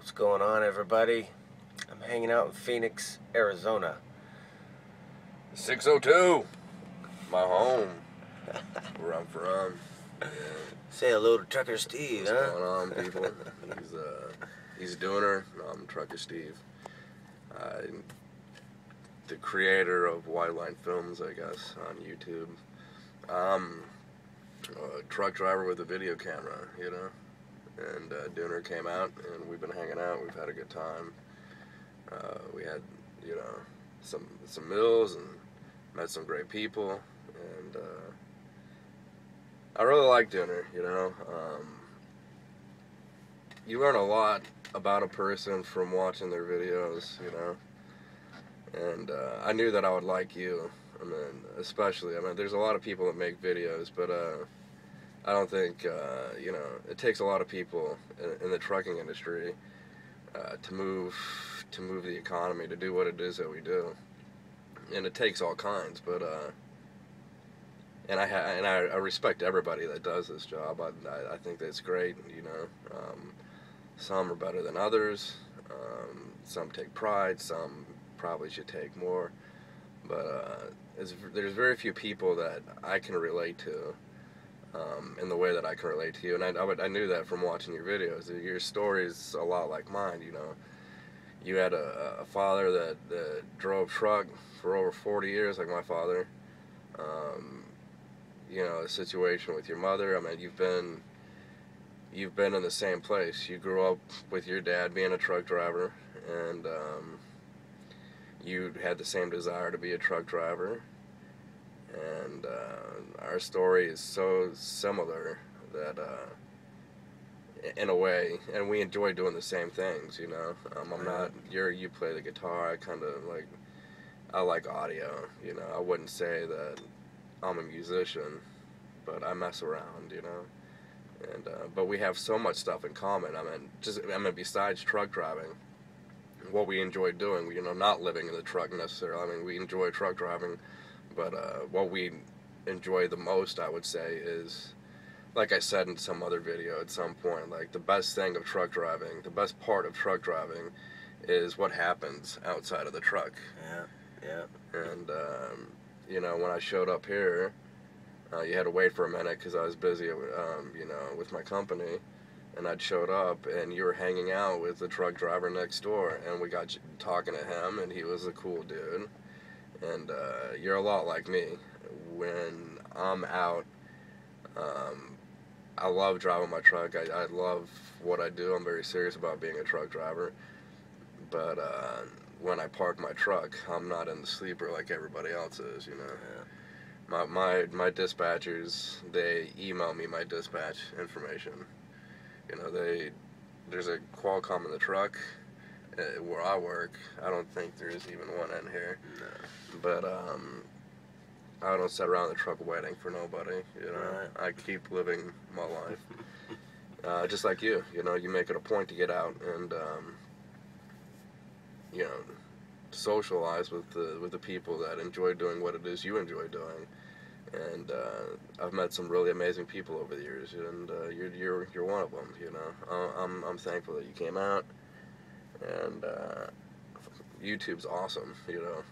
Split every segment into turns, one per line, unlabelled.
What's going on, everybody? I'm hanging out in Phoenix, Arizona.
602, my home, where I'm from. Yeah.
Say hello to Trucker Steve,
What's
huh?
going on, people? He's Dooner. I'm Trucker Steve. The creator of White Line Films, I guess, on YouTube. I'm a truck driver with a video camera, you know. And Dooner came out, and we've been hanging out. We've had a good time. We had, you know, some meals and met some great people, and I really like Dooner, you know. You learn a lot about a person from watching their videos, you know. And I knew that I would like you. I mean, especially, there's a lot of people that make videos, but I don't think, you know, it takes a lot of people in the trucking industry to move the economy, to do what it is that we do. And it takes all kinds, but and I respect everybody that does this job. I think that's great, you know. Some are better than others. Some take pride. Some probably should take more. But there's very few people that I can relate to in the way that I can relate to you. And I knew that from watching your videos. Your story's a lot like mine, you know. You had a father that drove truck for over 40 years, like my father. You know, a situation with your mother. I mean, you've been in the same place. You grew up with your dad being a truck driver, and you had the same desire to be a truck driver. And our story is so similar that, in a way, and we enjoy doing the same things, you know. I'm not, you play the guitar, I like audio, you know. I wouldn't say that I'm a musician, but I mess around, you know. And but we have so much stuff in common. Besides truck driving, what we enjoy doing, you know, not living in the truck necessarily. We enjoy truck driving, but what we enjoy the most, I would say, is, like I said in some other video at some point, like, the best thing of truck driving, the best part of truck driving is what happens outside of the truck.
Yeah.
And, you know, when I showed up here, you had to wait for a minute because I was busy, you know, with my company. And I'd showed up, and you were hanging out with the truck driver next door, and we got talking to him, and he was a cool dude. And you're a lot like me. When I'm out, I love driving my truck. I love what I do. I'm very serious about being a truck driver. But when I park my truck, I'm not in the sleeper like everybody else is, you know.
Yeah.
My dispatchers, they email me my dispatch information. You know, there's a Qualcomm in the truck where I work. I don't think there's even one in here.
No.
But I don't sit around the truck waiting for nobody, you know.
Right.
I keep living my life. Just like you know, you make it a point to get out and, you know, socialize with the people that enjoy doing what it is you enjoy doing. And I've met some really amazing people over the years, and you're one of them, you know. I'm thankful that you came out, and YouTube's awesome, you know.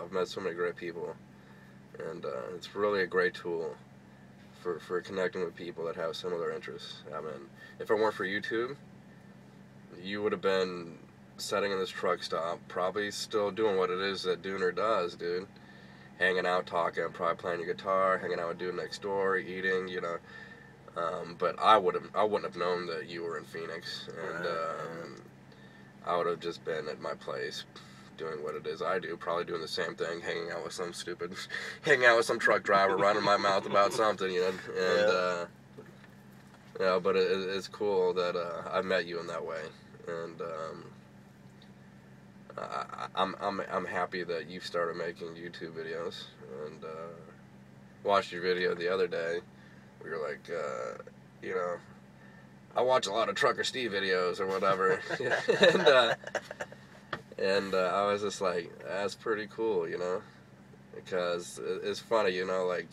I've met so many great people, and it's really a great tool for connecting with people that have similar interests. I mean, if it weren't for YouTube, you would have been sitting in this truck stop, probably still doing what it is that Dooner does, dude. Hanging out, talking, probably playing your guitar, hanging out with dude next door, eating, you know. But I wouldn't have known that you were in Phoenix, and I would have just been at my place doing what it is I do, probably doing the same thing, hanging out with some truck driver, running my mouth about something, you know. And you know, but it's cool that I met you in that way, and I'm happy that you started making YouTube videos, and watched your video the other day. We were like, you know, I watch a lot of Trucker Steve videos or whatever, and I was just like, that's pretty cool, you know, because it's funny, you know, like,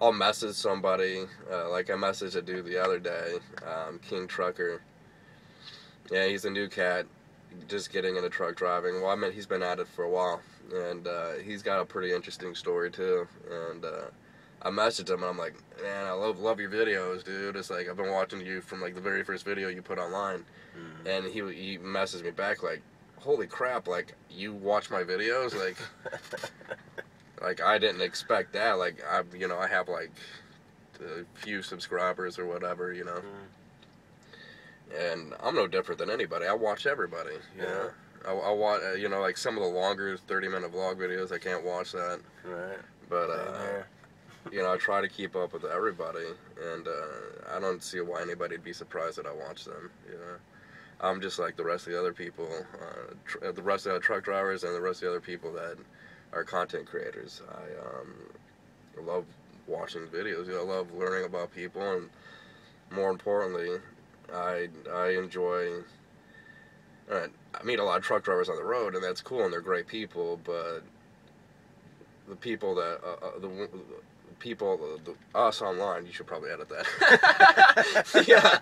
I'll message somebody, like I messaged a dude the other day, King Trucker, Yeah, he's a new cat, just getting into truck driving. Well, I mean, he's been at it for a while, and he's got a pretty interesting story too. And I messaged him, and I'm like, man, I love your videos, dude. It's like I've been watching you from like the very first video you put online, and he messaged me back like, holy crap, like you watch my videos, like like I didn't expect that. Like I have like a few subscribers or whatever, and I'm no different than anybody. I watch everybody, you know. I watch, like some of the longer 30-minute vlog videos. I can't watch that.
Right.
But I try to keep up with everybody, and I don't see why anybody'd be surprised that I watch them. I'm just like the rest of the other people, the rest of the truck drivers, and the rest of the other people that are content creators. I love watching videos. I love learning about people, and more importantly, I enjoy. I meet a lot of truck drivers on the road, and that's cool, and they're great people. But the people that us online, you should probably edit that. Yeah,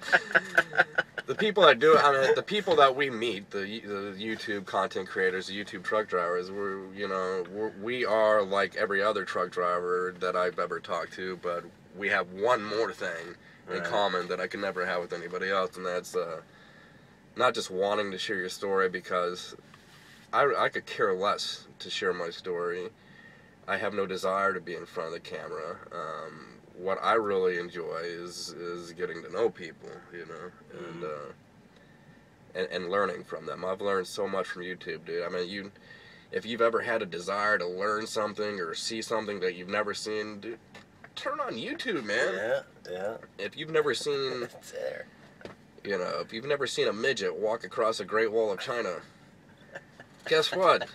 the people that do it. I mean, the people that we meet, the YouTube content creators, the YouTube truck drivers. We are like every other truck driver that I've ever talked to, but we have one more thing in common that I can never have with anybody else, and that's not just wanting to share your story, because I could care less to share my story. I have no desire to be in front of the camera. What I really enjoy is getting to know people, and learning from them. I've learned so much from YouTube, dude. I mean, if you've ever had a desire to learn something or see something that you've never seen, dude, turn on YouTube, man.
Yeah.
If you've never seen,
It's there.
if you've never seen a midget walk across a Great Wall of China, guess what?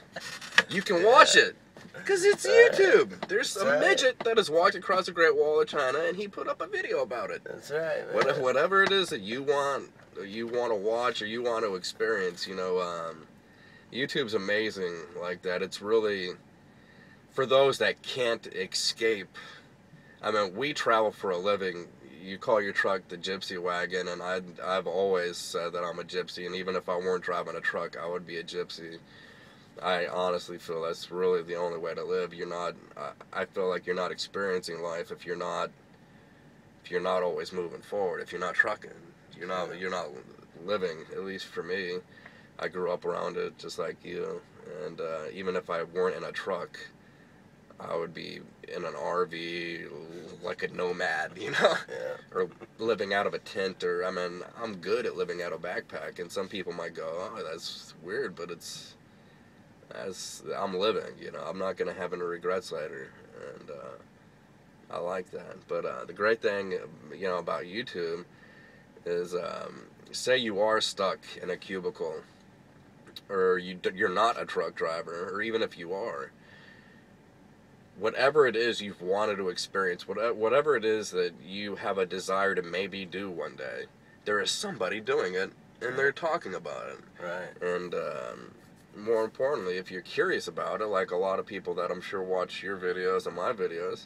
You can watch it. Because it's YouTube. There's a midget that has walked across the Great Wall of China, and he put up a video about it.
That's right, man.
Whatever it is that you want to watch or you want to experience, YouTube's amazing like that. It's really for those that can't escape. I mean, we travel for a living. You call your truck the gypsy wagon, and I've always said that I'm a gypsy, and even if I weren't driving a truck, I would be a gypsy. I honestly feel that's really the only way to live. I feel like you're not experiencing life if you're not always moving forward. If you're not trucking, you're not living. At least for me, I grew up around it just like you. And even if I weren't in a truck, I would be in an RV like a nomad, or living out of a tent. Or I'm good at living out of a backpack. And some people might go, "Oh, that's weird," but it's as I'm living, I'm not going to have any regrets later, and I like that. But the great thing, about YouTube is, say you are stuck in a cubicle, or you're not a truck driver, or even if you are, whatever it is you've wanted to experience, whatever it is that you have a desire to maybe do one day, there is somebody doing it, and they're talking about it.
Right.
And more importantly, if you're curious about it, like a lot of people that I'm sure watch your videos and my videos,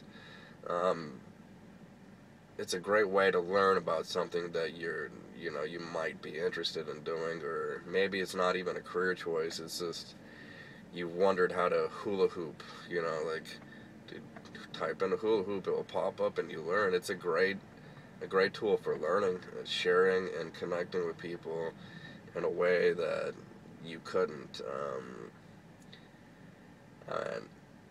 it's a great way to learn about something that you might be interested in doing, or maybe it's not even a career choice. It's just you've wondered how to hula hoop. Like type in a hula hoop, it will pop up, and you learn. It's a great tool for learning, and sharing, and connecting with people in a way that you couldn't.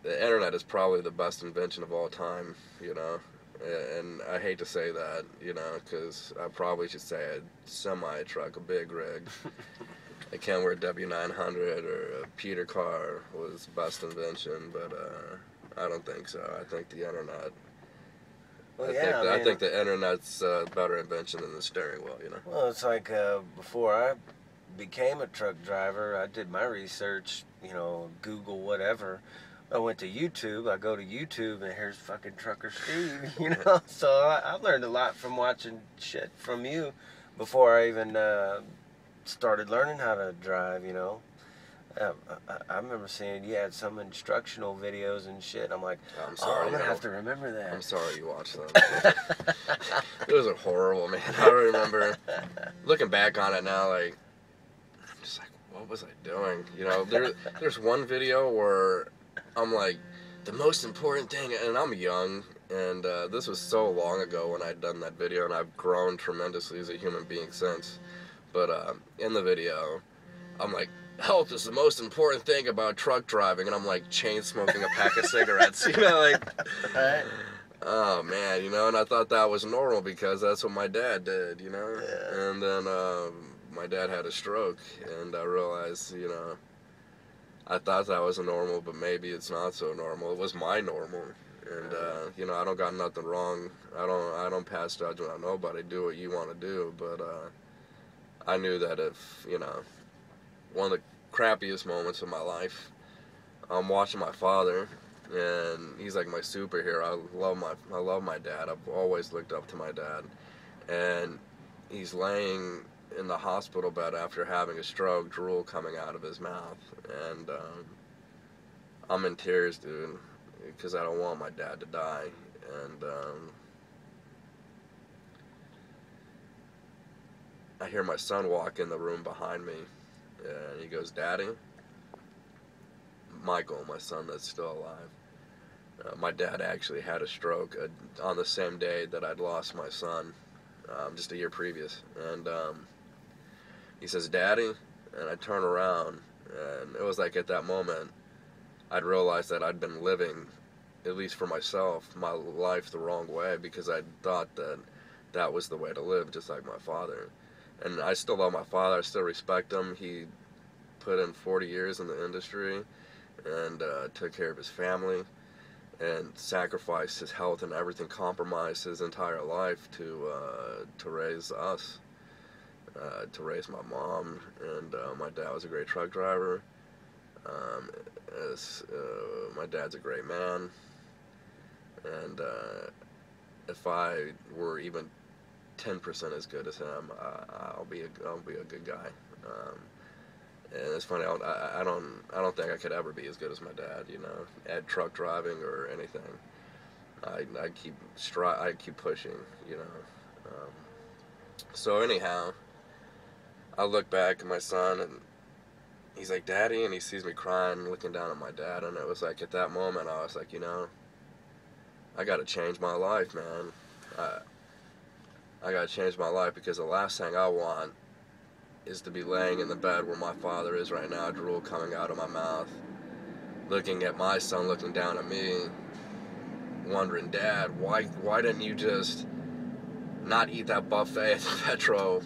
The internet is probably the best invention of all time, and I hate to say that, because I probably should say a semi-truck, a big rig, a Kenworth W900 or a Peter car was best invention, but I don't think so. I think the internet.
Well,
I think the internet's a better invention than the steering wheel,
Well, it's like before I became a truck driver, I did my research, Google, whatever. I went to YouTube. I go to YouTube, and here's fucking Trucker Steve, So I learned a lot from watching shit from you before I even started learning how to drive, I remember seeing you had some instructional videos and shit. I'm like,
I'm sorry,
I'm going to have to remember that.
I'm sorry you watched them. It was horrible, man. I remember looking back on it now, like, what was I doing? You know, there's one video where I'm like, the most important thing, and I'm young, and this was so long ago when I'd done that video, and I've grown tremendously as a human being since. But in the video, I'm like, health is the most important thing about truck driving, and I'm like chain smoking a pack of cigarettes, you know, like,
Right.
oh man, you know, and I thought that was normal because that's what my dad did, you know,
Yeah.
and then my dad had a stroke, and I realized, you know, I thought that was normal, but maybe it's not so normal. It was my normal, and you know, I don't got nothing wrong. I don't pass judgment on nobody. Do what you want to do, but I knew that if, you know, one of the crappiest moments of my life, I'm watching my father, and he's like my superhero. I love my dad. I've always looked up to my dad, and he's laying in the hospital bed after having a stroke, drool coming out of his mouth, and I'm in tears, dude, because I don't want my dad to die, and I hear my son walk in the room behind me, and he goes, "Daddy." Michael, my son that's still alive. My dad actually had a stroke on the same day that I'd lost my son, just a year previous, and he says, "Daddy," and I turn around, and it was like at that moment, I'd realized that I'd been living, at least for myself, my life the wrong way, because I thought that that was the way to live, just like my father. And I still love my father, I still respect him. He put in 40 years in the industry, and took care of his family, and sacrificed his health and everything, compromised his entire life to raise us. To raise my mom, and my dad was a great truck driver. My dad's a great man, and if I were even 10% as good as him, I'll be a good guy. And it's funny, I don't think I could ever be as good as my dad, you know, at truck driving or anything. I keep pushing, you know. So anyhow, I look back at my son, and he's like, "Daddy," and he sees me crying, looking down at my dad, and it was like at that moment I was like, you know, I got to change my life, man. I got to change my life, because the last thing I want is to be laying in the bed where my father is right now, drool coming out of my mouth, looking at my son, looking down at me, wondering, "Dad, why didn't you just not eat that buffet at the Petro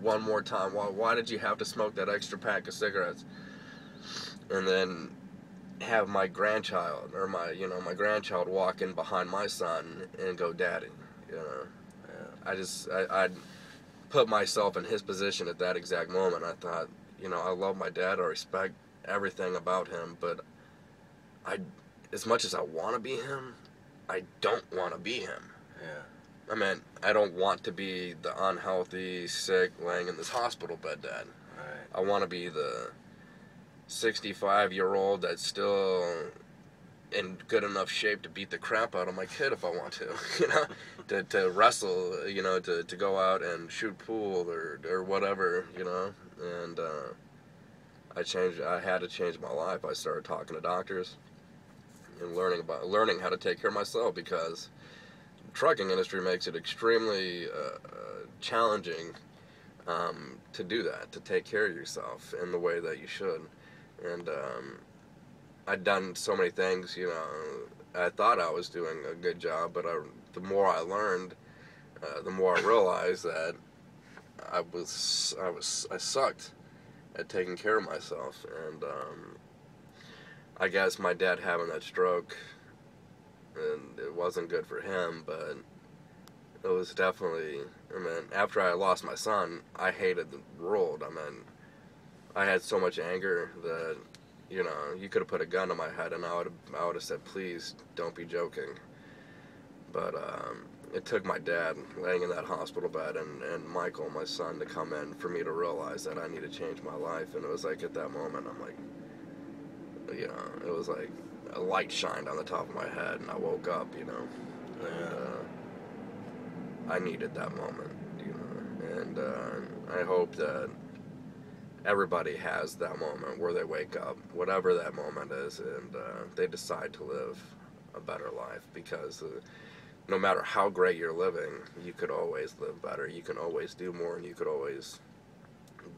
one more time? Why did you have to smoke that extra pack of cigarettes?" And then have my grandchild, or my grandchild walk in behind my son and go, "Daddy," you know. I put myself in his position at that exact moment. I thought, you know, I love my dad, I respect everything about him, but as much as I want to be him, I don't want to be him.
Yeah.
I mean, I don't want to be the unhealthy, sick, laying in this hospital bed dad.
Right.
I want to be the 65-year-old that's still in good enough shape to beat the crap out of my kid if I want to, you know, to wrestle, you know, to go out and shoot pool or whatever, you know. And I had to change my life. I started talking to doctors and learning how to take care of myself, because the trucking industry makes it extremely challenging to do that, to take care of yourself in the way that you should. And I'd done so many things, you know. I thought I was doing a good job, but the more I learned, the more I realized that I sucked at taking care of myself. And I guess my dad having that stroke, and it wasn't good for him, but it was definitely, I mean, after I lost my son, I hated the world. I mean, I had so much anger that, you know, you could have put a gun to my head and I would have said, "Please don't be joking." But it took my dad laying in that hospital bed and Michael, my son, to come in for me to realize that I need to change my life. And it was like at that moment, I'm like, you know, it was like a light shined on the top of my head, and I woke up, you know. And I needed that moment, you know. And I hope that everybody has that moment where they wake up, whatever that moment is, and they decide to live a better life, because no matter how great you're living, you could always live better. You can always do more, and you could always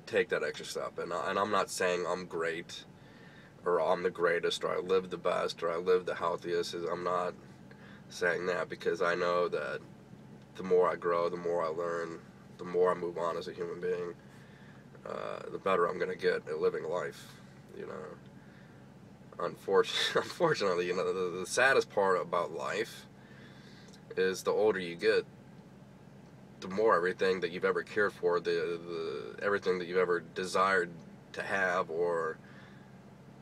take that extra step. And I'm not saying I'm great, or I'm the greatest, or I live the best, or I live the healthiest. I'm not saying that, because I know that the more I grow, the more I learn, the more I move on as a human being, the better I'm going to get at living life, you know. Unfortunately, you know, the saddest part about life is the older you get, the more everything that you've ever cared for, everything that you've ever desired to have or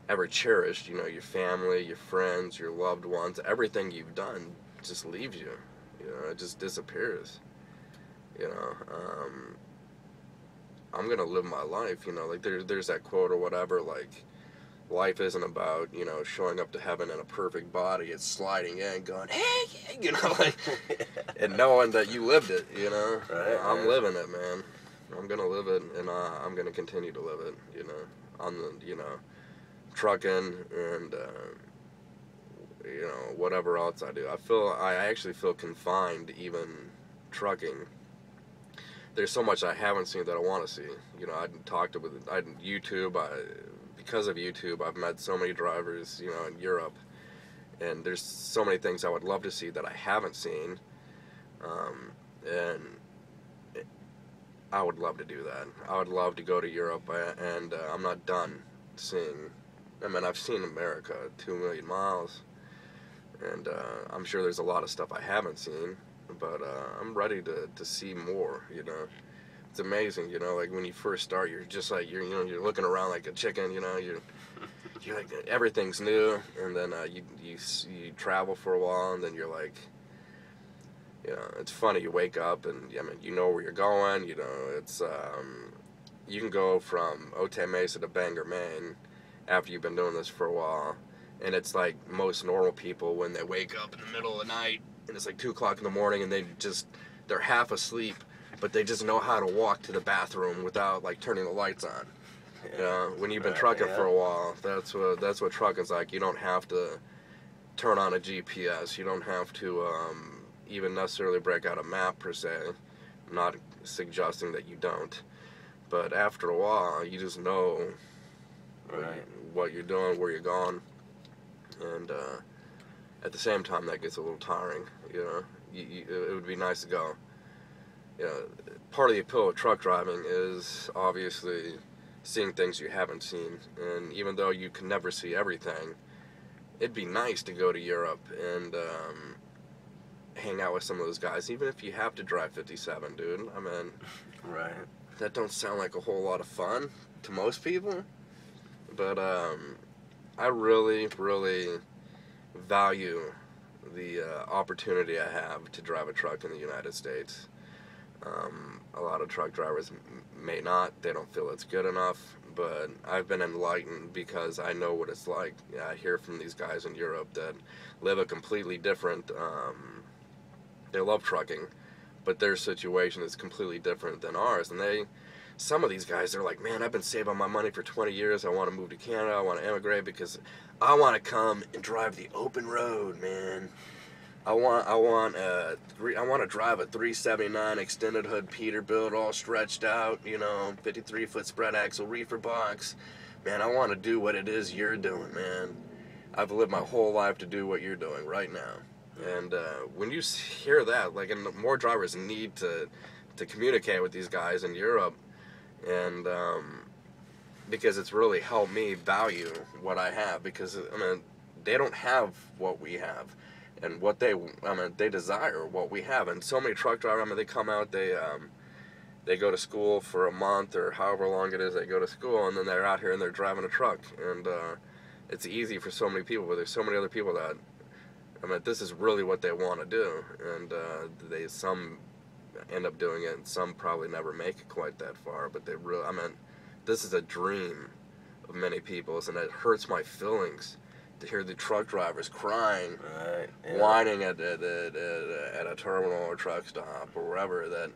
ever cherished, you know, your family, your friends, your loved ones, everything you've done just leaves you. You know, it just disappears. You know, I'm gonna live my life. You know, like there's that quote or whatever. Like, life isn't about, you know, showing up to heaven in a perfect body. It's sliding in, going, hey, you know, like, and knowing that you lived it. You know,
Right,
I'm living it, man. I'm gonna live it, and I'm gonna continue to live it. You know, on the, you know, trucking and you know, whatever else I do. I actually feel confined even trucking. There's so much I haven't seen that I want to see. You know, because of YouTube, I've met so many drivers, you know, in Europe, and there's so many things I would love to see that I haven't seen, and I would love to do that. I would love to go to Europe, and I'm not done seeing. I mean, I've seen America 2 million miles, and I'm sure there's a lot of stuff I haven't seen, but I'm ready to see more, you know. It's amazing, you know, like when you first start, you're just like, you know, you're looking around like a chicken, you know, you're like, everything's new, and then you travel for a while, and then you're like, you know, it's funny, you wake up, and, I mean, you know where you're going, you know, it's, you can go from Otay Mesa to Bangor, Maine, after you've been doing this for a while, and it's like most normal people when they wake up in the middle of the night, and it's like 2 o'clock in the morning, and they're half asleep, but they just know how to walk to the bathroom without, like, turning the lights on. You know, when you've been trucking for a while, that's what trucking's like. You don't have to turn on a GPS. You don't have to even necessarily break out a map, per se. I'm not suggesting that you don't. But after a while, you just know what you're doing, where you're going. And at the same time, that gets a little tiring, you know. It would be nice to go. You know, part of the appeal of truck driving is obviously seeing things you haven't seen. And even though you can never see everything, it'd be nice to go to Europe and hang out with some of those guys, even if you have to drive 57, dude. I mean,
right.
That don't sound like a whole lot of fun to most people, but I really, really value the opportunity I have to drive a truck in the United States. A lot of truck drivers may not. They don't feel it's good enough, but I've been enlightened because I know what it's like. Yeah, I hear from these guys in Europe that live a completely different, they love trucking, but their situation is completely different than ours. And some of these guys, they're like, man, I've been saving my money for 20 years. I want to move to Canada. I want to immigrate because I want to come and drive the open road, man. I want to drive a 379 extended hood Peterbilt, all stretched out, you know, 53-foot spread axle reefer box. Man, I want to do what it is you're doing, man. I've lived my whole life to do what you're doing right now. And when you hear that, like, and more drivers need to communicate with these guys in Europe, and because it's really helped me value what I have, because, I mean, they don't have what we have. And they desire what we have. And so many truck drivers, they come out, they go to school for a month or however long it is they go to school, and then they're out here and they're driving a truck. And it's easy for so many people, but there's so many other people that, this is really what they want to do. And some end up doing it, and some probably never make it quite that far. But this is a dream of many people's, and it hurts my feelings to hear the truck drivers crying, whining at a terminal or truck stop or wherever, that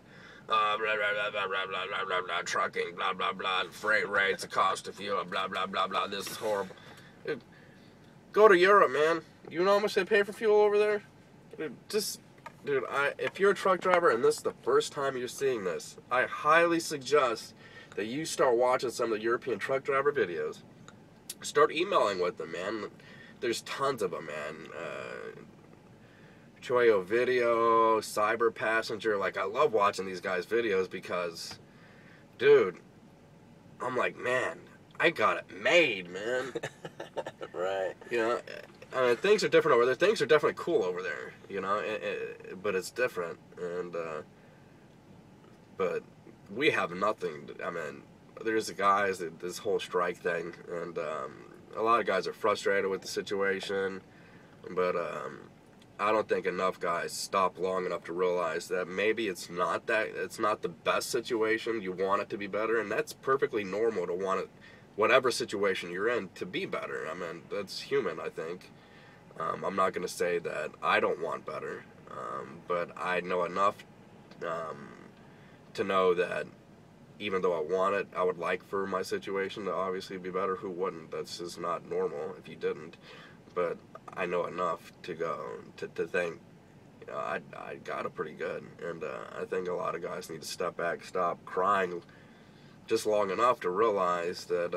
blah, blah, blah, blah, blah, blah, blah, blah, blah, trucking, blah, blah, blah, freight rates, the cost of fuel, blah, blah, blah, blah, this is horrible. Dude, go to Europe, man. You know how much they pay for fuel over there? Dude, if you're a truck driver and this is the first time you're seeing this, I highly suggest that you start watching some of the European truck driver videos. Start emailing with them, man. There's tons of them, man. Choyo Video, Cyber Passenger. Like, I love watching these guys' videos because, dude, I'm like, man, I got it made, man.
Right.
You know, I mean, things are different over there. Things are definitely cool over there, you know, but it's different. And, but we have nothing. I mean, there's the guys, this whole strike thing, and a lot of guys are frustrated with the situation, but I don't think enough guys stop long enough to realize that maybe it's not the best situation. You want it to be better, and that's perfectly normal to want it, whatever situation you're in, to be better. I mean, that's human, I think. I'm not going to say that I don't want better, but I know enough to know that even though I want it, I would like for my situation to obviously be better. Who wouldn't? That's just not normal if you didn't. But I know enough to go to think, you know, I got it pretty good. And I think a lot of guys need to step back, stop crying just long enough to realize that,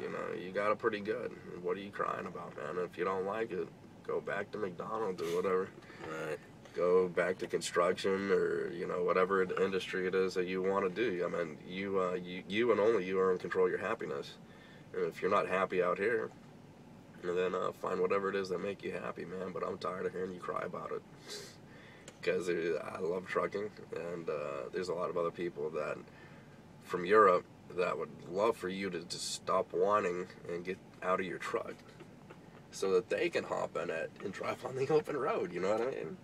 you know, you got it pretty good. What are you crying about, man? And if you don't like it, go back to McDonald's or whatever.
Right.
Go back to construction or, you know, whatever industry it is that you want to do. I mean, you and only you are in control of your happiness. And if you're not happy out here, then find whatever it is that make you happy, man. But I'm tired of hearing you cry about it. Because I love trucking, and there's a lot of other people that from Europe that would love for you to just stop whining and get out of your truck so that they can hop in it and drive on the open road. You know what I mean?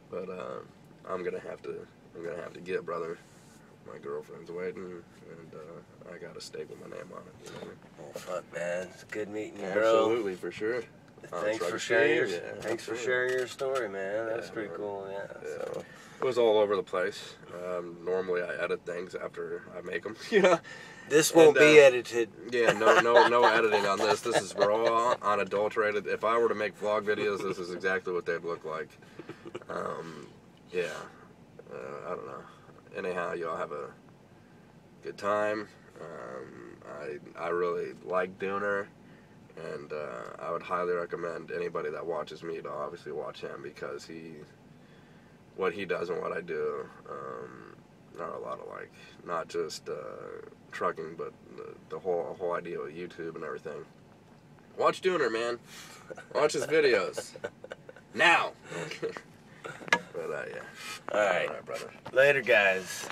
But I'm gonna have to get, brother. My girlfriend's waiting, and I got a steak with my name on it. You know what I mean?
Well, fuck, man. It's good meeting you, bro.
Absolutely, for sure.
Thanks for sharing your story, man. That's pretty cool. Yeah. So.
It was all over the place. Normally, I edit things after I make them. Yeah.
This won't be edited.
Yeah, no editing on this. This is raw, unadulterated. If I were to make vlog videos, this is exactly what they'd look like. Yeah. I don't know. Anyhow, y'all have a good time. I really like Dooner, and I would highly recommend anybody that watches me to obviously watch him, because what he does and what I do are a lot alike. Not just trucking, but the whole idea with YouTube and everything. Watch Dooner, man. Watch his videos. Now. But yeah.
All right,
brother.
Later, guys.